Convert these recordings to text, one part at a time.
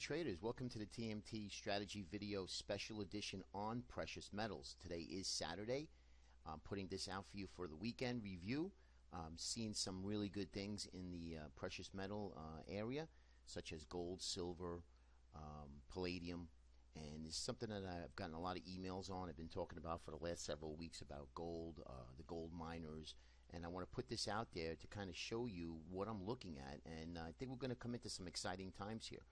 traders, welcome to the TMT strategy video special edition on precious metals. Today is Saturday. I'm putting this out for you for the weekend review. Seeing some really good things in the precious metal area, such as gold, silver, palladium, and it's something that I've gotten a lot of emails on. I've been talking about for the last several weeks about gold, the gold miners, and I want to put this out there to kind of show you what I'm looking at, and I think we're going to come into some exciting times here.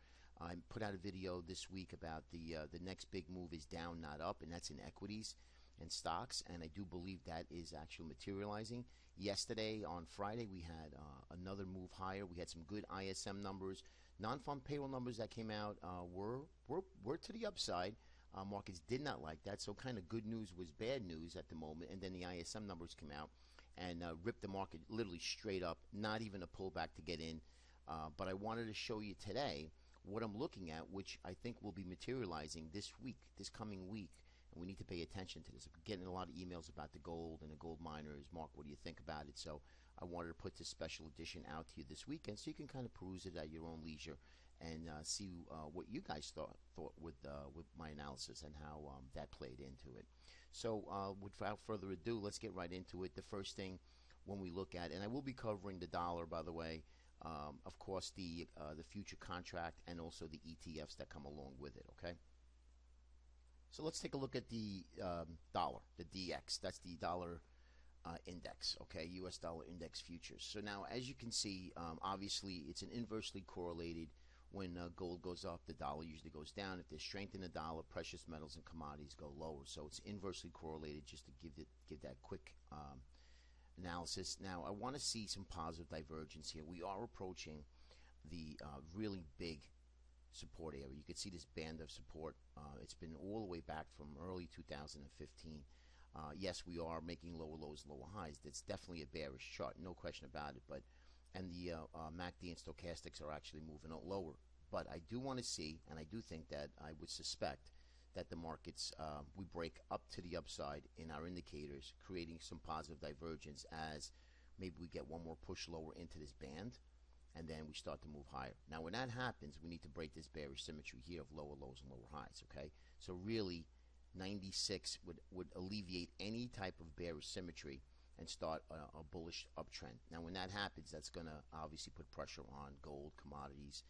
I put out a video this week about the next big move is down, not up, and that's in equities and stocks, and I do believe that is actually materializing. Yesterday, on Friday, we had another move higher. We had some good ISM numbers. Non-farm payroll numbers that came out were to the upside. Markets did not like that, so kind of good news was bad news at the moment, and then the ISM numbers came out and ripped the market literally straight up, not even a pullback to get in. But I wanted to show you today what I'm looking at, which I think will be materializing this week, this coming week. And we need to pay attention to this. I'm getting a lot of emails about the gold and the gold miners. Mark, what do you think about it? So I wanted to put this special edition out to you this weekend so you can kind of peruse it at your own leisure and see what you guys thought with my analysis and how that played into it. So without further ado, let's get right into it. The first thing when we look at, and I will be covering the dollar, by the way, of course, the future contract and also the ETFs that come along with it, okay? So let's take a look at the dollar, the DX. That's the dollar index, okay, U.S. dollar index futures. So now, as you can see, obviously, it's an inversely correlated. When gold goes up, the dollar usually goes down. If there's strength in the dollar, precious metals and commodities go lower. So it's inversely correlated, just to give that quick analysis. Now, I want to see some positive divergence here. We are approaching the really big support area. You can see this band of support. It's been all the way back from early 2015. Yes, we are making lower lows, lower highs. That's definitely a bearish chart, no question about it. And the MACD and stochastics are actually moving out lower. But I do want to see, and I do think that I would suspect that the markets, we break up to the upside in our indicators, creating some positive divergence as maybe we get one more push lower into this band, and then we start to move higher. Now, when that happens, we need to break this bearish symmetry here of lower lows and lower highs, okay? So really, 96 would alleviate any type of bearish symmetry and start a bullish uptrend. Now, when that happens, that's going to obviously put pressure on gold, commodities,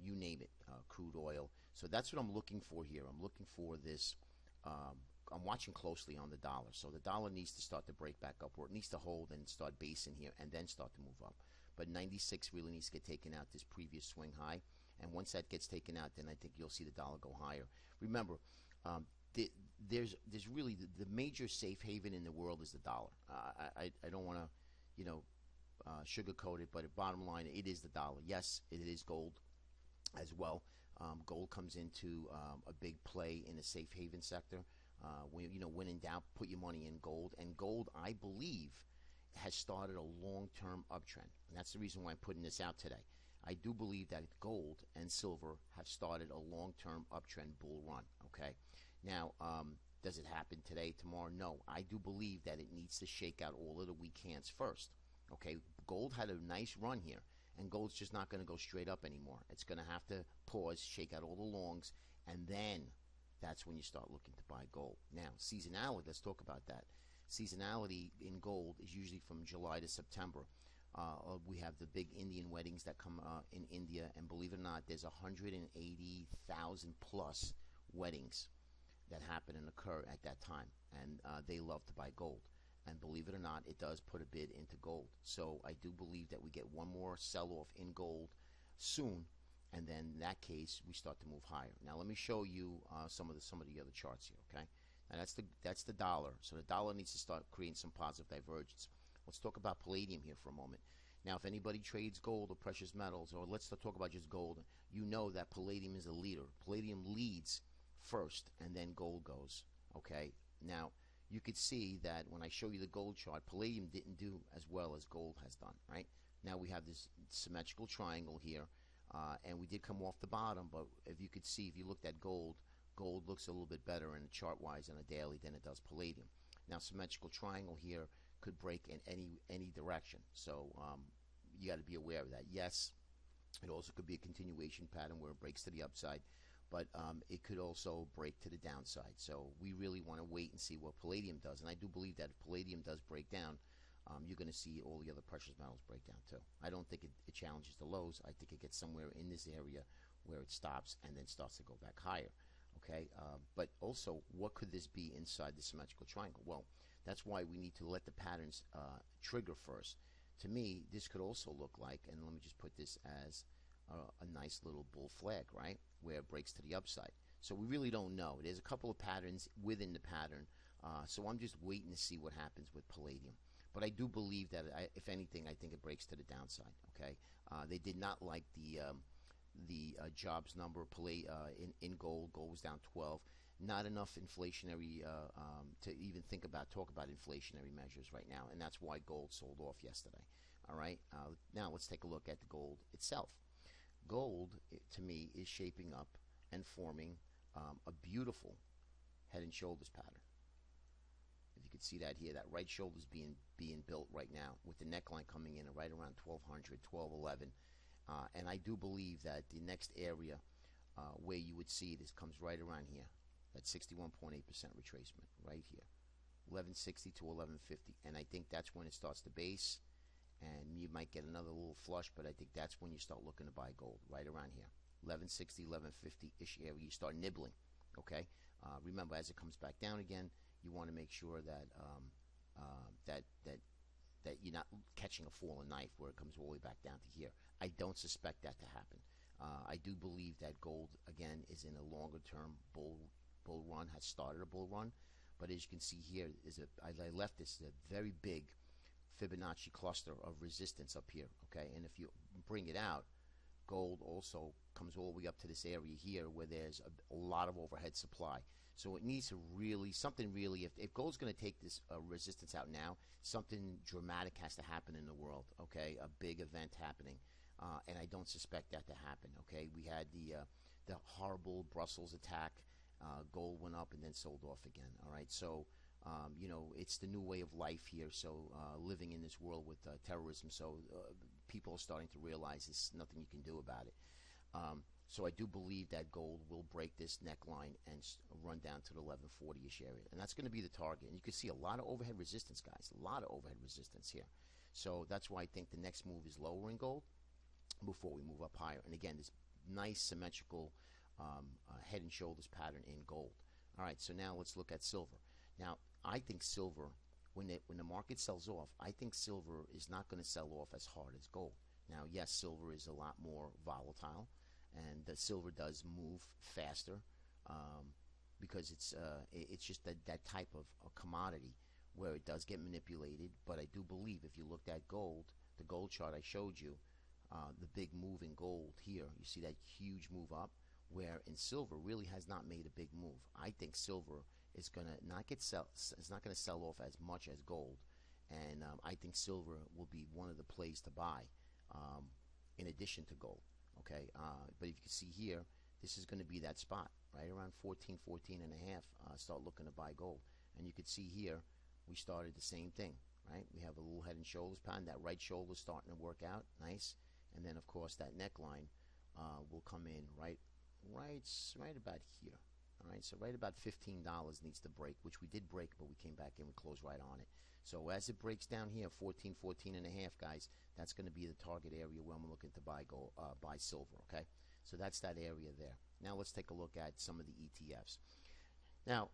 you name it, crude oil. So that's what I'm looking for here. I'm looking for this. I'm watching closely on the dollar. So the dollar needs to start to break back up, or it needs to hold and start basing here and then start to move up. But 96 really needs to get taken out, this previous swing high. And once that gets taken out, then I think you'll see the dollar go higher. Remember, there's really the major safe haven in the world is the dollar. I don't want to, sugarcoat it, but bottom line, it is the dollar. Yes, it is gold as well. Gold comes into a big play in the safe haven sector. When in doubt, put your money in gold. And gold, I believe, has started a long-term uptrend. And that's the reason why I'm putting this out today. I do believe that gold and silver have started a long-term uptrend bull run, okay? Now, does it happen today, tomorrow? No. I do believe that it needs to shake out all of the weak hands first, okay? Gold had a nice run here, and gold's just not going to go straight up anymore. It's going to have to pause, shake out all the longs, and then that's when you start looking to buy gold. Now, seasonality, let's talk about that. Seasonality in gold is usually from July to September. We have the big Indian weddings that come in India, and believe it or not, there's 180,000 plus weddings that happen and occur at that time, and they love to buy gold. And believe it or not, it does put a bid into gold. So I do believe that we get one more sell-off in gold soon, and then in that case we start to move higher. Now let me show you some of the other charts here, okay? Now that's the dollar. So the dollar needs to start creating some positive divergence. Let's talk about palladium here for a moment. Now, if anybody trades gold or precious metals, or let's talk about just gold, you know that palladium is a leader. Palladium leads first, and then gold goes, okay? Now, you could see that when I show you the gold chart, palladium didn't do as well as gold has done, right? Now we have this symmetrical triangle here, and we did come off the bottom, but if you could see, if you looked at gold, gold looks a little bit better in a chart-wise on a daily than it does palladium. Now, symmetrical triangle here could break in any direction, so you got to be aware of that. Yes, It also could be a continuation pattern where it breaks to the upside, but it could also break to the downside. So we really want to wait and see what Palladium does. And I do believe that if Palladium does break down, you're going to see all the other precious metals break down too. I don't think it challenges the lows. I think it gets somewhere in this area where it stops and then starts to go back higher. Okay, but also, what could this be inside the symmetrical triangle? Well, that's why we need to let the patterns trigger first. To me, this could also look like, and let me just put this as a nice little bull flag, right, where it breaks to the upside. So we really don't know. There's a couple of patterns within the pattern, so I'm just waiting to see what happens with Palladium. But I do believe that, if anything, I think it breaks to the downside. Okay, they did not like the jobs number in gold. Gold was down 12. Not enough inflationary to even talk about inflationary measures right now, and that's why gold sold off yesterday. All right, now let's take a look at the gold itself. Gold, to me, is shaping up and forming a beautiful head and shoulders pattern. If you could see that here, that right shoulder is being built right now with the neckline coming in at right around 1200, 1211. And I do believe that the next area where you would see this comes right around here, that 61.8% retracement right here, 1160 to 1150. And I think that's when it starts to base, and you might get another little flush, but I think that's when you start looking to buy gold, right around here, 1160, 1150-ish area. You start nibbling, okay? Remember, as it comes back down again, you want to make sure that that you're not catching a falling knife where it comes all the way back down to here. I don't suspect that to happen. I do believe that gold, again, is in a longer-term bull run, has started a bull run. But as you can see here, I left this a very big Fibonacci cluster of resistance up here, okay? And if you bring it out, gold also comes all the way up to this area here where there's a lot of overhead supply. So it needs to really, if gold's going to take this resistance out now, something dramatic has to happen in the world, okay? A big event happening. And I don't suspect that to happen, okay? We had the horrible Brussels attack. Gold went up and then sold off again, all right? So, it's the new way of life here. So living in this world with terrorism, so people are starting to realize there's nothing you can do about it. So I do believe that gold will break this neckline and run down to the 1140-ish area. And that's going to be the target. And you can see a lot of overhead resistance, guys, a lot of overhead resistance here. So that's why I think the next move is lower in gold before we move up higher. And again, this nice symmetrical head and shoulders pattern in gold. All right, so now let's look at silver. Now, I think silver, when the market sells off, I think silver is not going to sell off as hard as gold. Now, yes, silver is a lot more volatile, and the silver does move faster because it's just that type of a commodity where it does get manipulated. But I do believe if you looked at gold, the gold chart I showed you, the big move in gold here, you see that huge move up, where in silver really has not made a big move. I think silver is going to it's not going to sell off as much as gold, and I think silver will be one of the plays to buy in addition to gold. Okay, but if you can see here, this is going to be that spot right around 14 and a half. Start looking to buy gold, and you can see here we started the same thing, right? We have a little head and shoulders pattern. That right shoulder starting to work out nice, and then of course that neckline will come in right about here. All right, so right about $15 needs to break, which we did break, but we came back in, we closed right on it. So as it breaks down here, 14 and a half, guys, that's going to be the target area where I'm looking to buy silver, okay? So that's that area there. Now let's take a look at some of the ETFs. Now,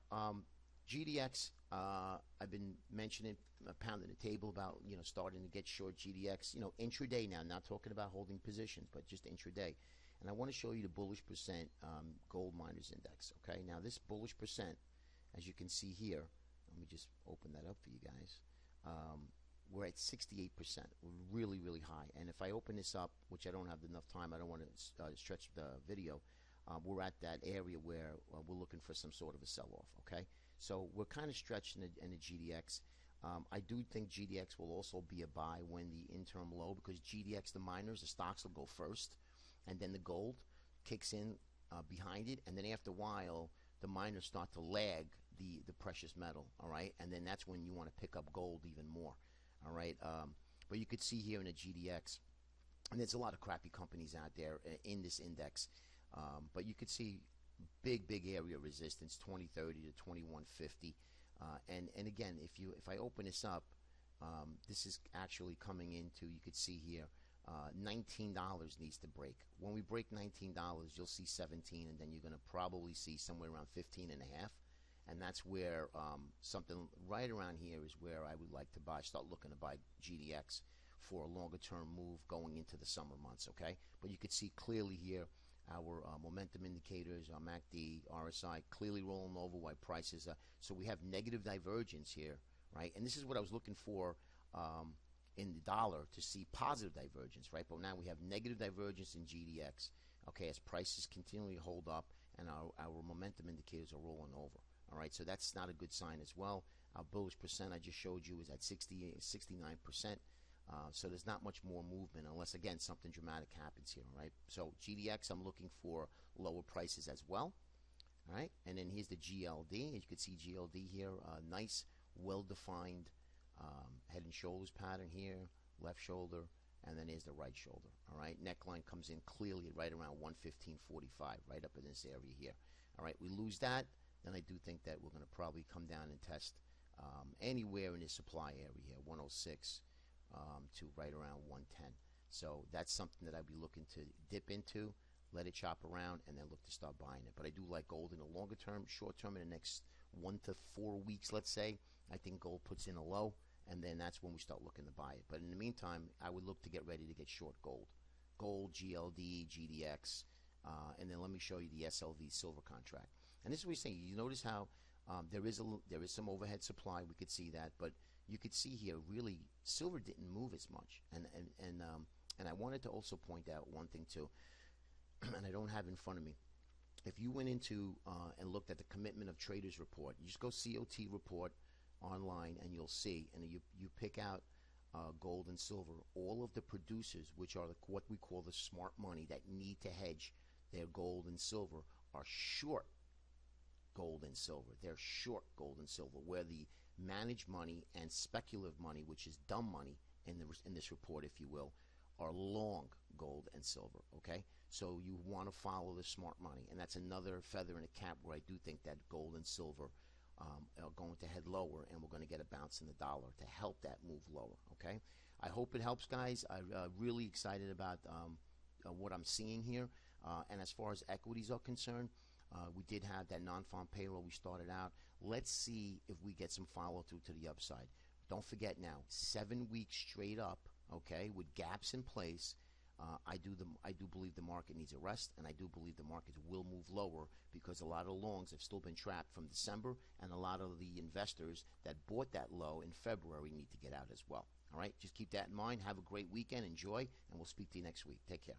GDX, I've been mentioning, pounding the table about, starting to get short GDX, intraday now, not talking about holding positions, but just intraday. And I want to show you the bullish percent gold miners index, okay? Now this bullish percent, as you can see here, let me just open that up for you guys. We're at 68%. We're really, really high. And if I open this up, which I don't have enough time, I don't want to stretch the video, we're at that area where we're looking for some sort of a sell-off, okay? So we're kind of stretched in the GDX. I do think GDX will also be a buy when the interim low, because GDX, the miners, the stocks will go first, and then the gold kicks in behind it, and then after a while, the miners start to lag the precious metal, all right? And then that's when you want to pick up gold even more, all right? But you could see here in the GDX, And there's a lot of crappy companies out there in this index, but you could see big area of resistance, 2030 to 2150. And again, if I open this up, this is actually coming into, you could see here, $19 needs to break. When we break $19, you'll see 17, and then you're going to probably see somewhere around 15 and a half. And that's where something right around here is where I would like to buy, start looking to buy GDX for a longer term move going into the summer months, okay? But you could see clearly here our momentum indicators, our MACD, RSI, clearly rolling over while prices are. So we have negative divergence here, right? And this is what I was looking for in the dollar, to see positive divergence, right? But now we have negative divergence in GDX, okay, as prices continually hold up and our momentum indicators are rolling over. All right, so that's not a good sign as well. Our bullish percent I just showed you is at 69%. So there's not much more movement unless, again, something dramatic happens here, right? So GDX, I'm looking for lower prices as well. All right, and then here's the GLD. As you can see, GLD here, nice, well-defined head and shoulders pattern here, left shoulder, and then here's the right shoulder. All right, neckline comes in clearly right around 115.45, right up in this area here. All right, we lose that, then I do think that we're going to probably come down and test anywhere in the supply area here, 106 to right around 110. So that's something that I'd be looking to dip into, let it chop around, and then look to start buying it. But I do like gold in the longer term. Short term, in the next 1 to 4 weeks, let's say, I think gold puts in a low, and then that's when we start looking to buy it. But in the meantime, I would look to get ready to get short gold. Gold, GLD, GDX, and then let me show you the SLV silver contract. And this is what we're saying. You notice how there is some overhead supply. We could see that, but you could see here really silver didn't move as much. And I wanted to also point out one thing too, and I don't have it in front of me. If you went into and looked at the commitment of traders report, you just go COT report online and you'll see, and you pick out gold and silver, all of the producers, which are what we call the smart money that need to hedge their gold and silver, are short gold and silver. They're short gold and silver, where the managed money and speculative money, which is dumb money in this report, if you will, are long gold and silver, okay? So you want to follow the smart money, and that's another feather in the cap where I do think that gold and silver are going to head lower, and we're going to get a bounce in the dollar to help that move lower, okay? I hope it helps, guys. I'm really excited about what I'm seeing here. And as far as equities are concerned, we did have that non-farm payroll we started out. Let's see if we get some follow-through to the upside. Don't forget now, 7 weeks straight up, okay, with gaps in place. I do believe the market needs a rest, and I do believe the markets will move lower because a lot of longs have still been trapped from December, and a lot of the investors that bought that low in February need to get out as well. All right, just keep that in mind. Have a great weekend. Enjoy, and we'll speak to you next week. Take care.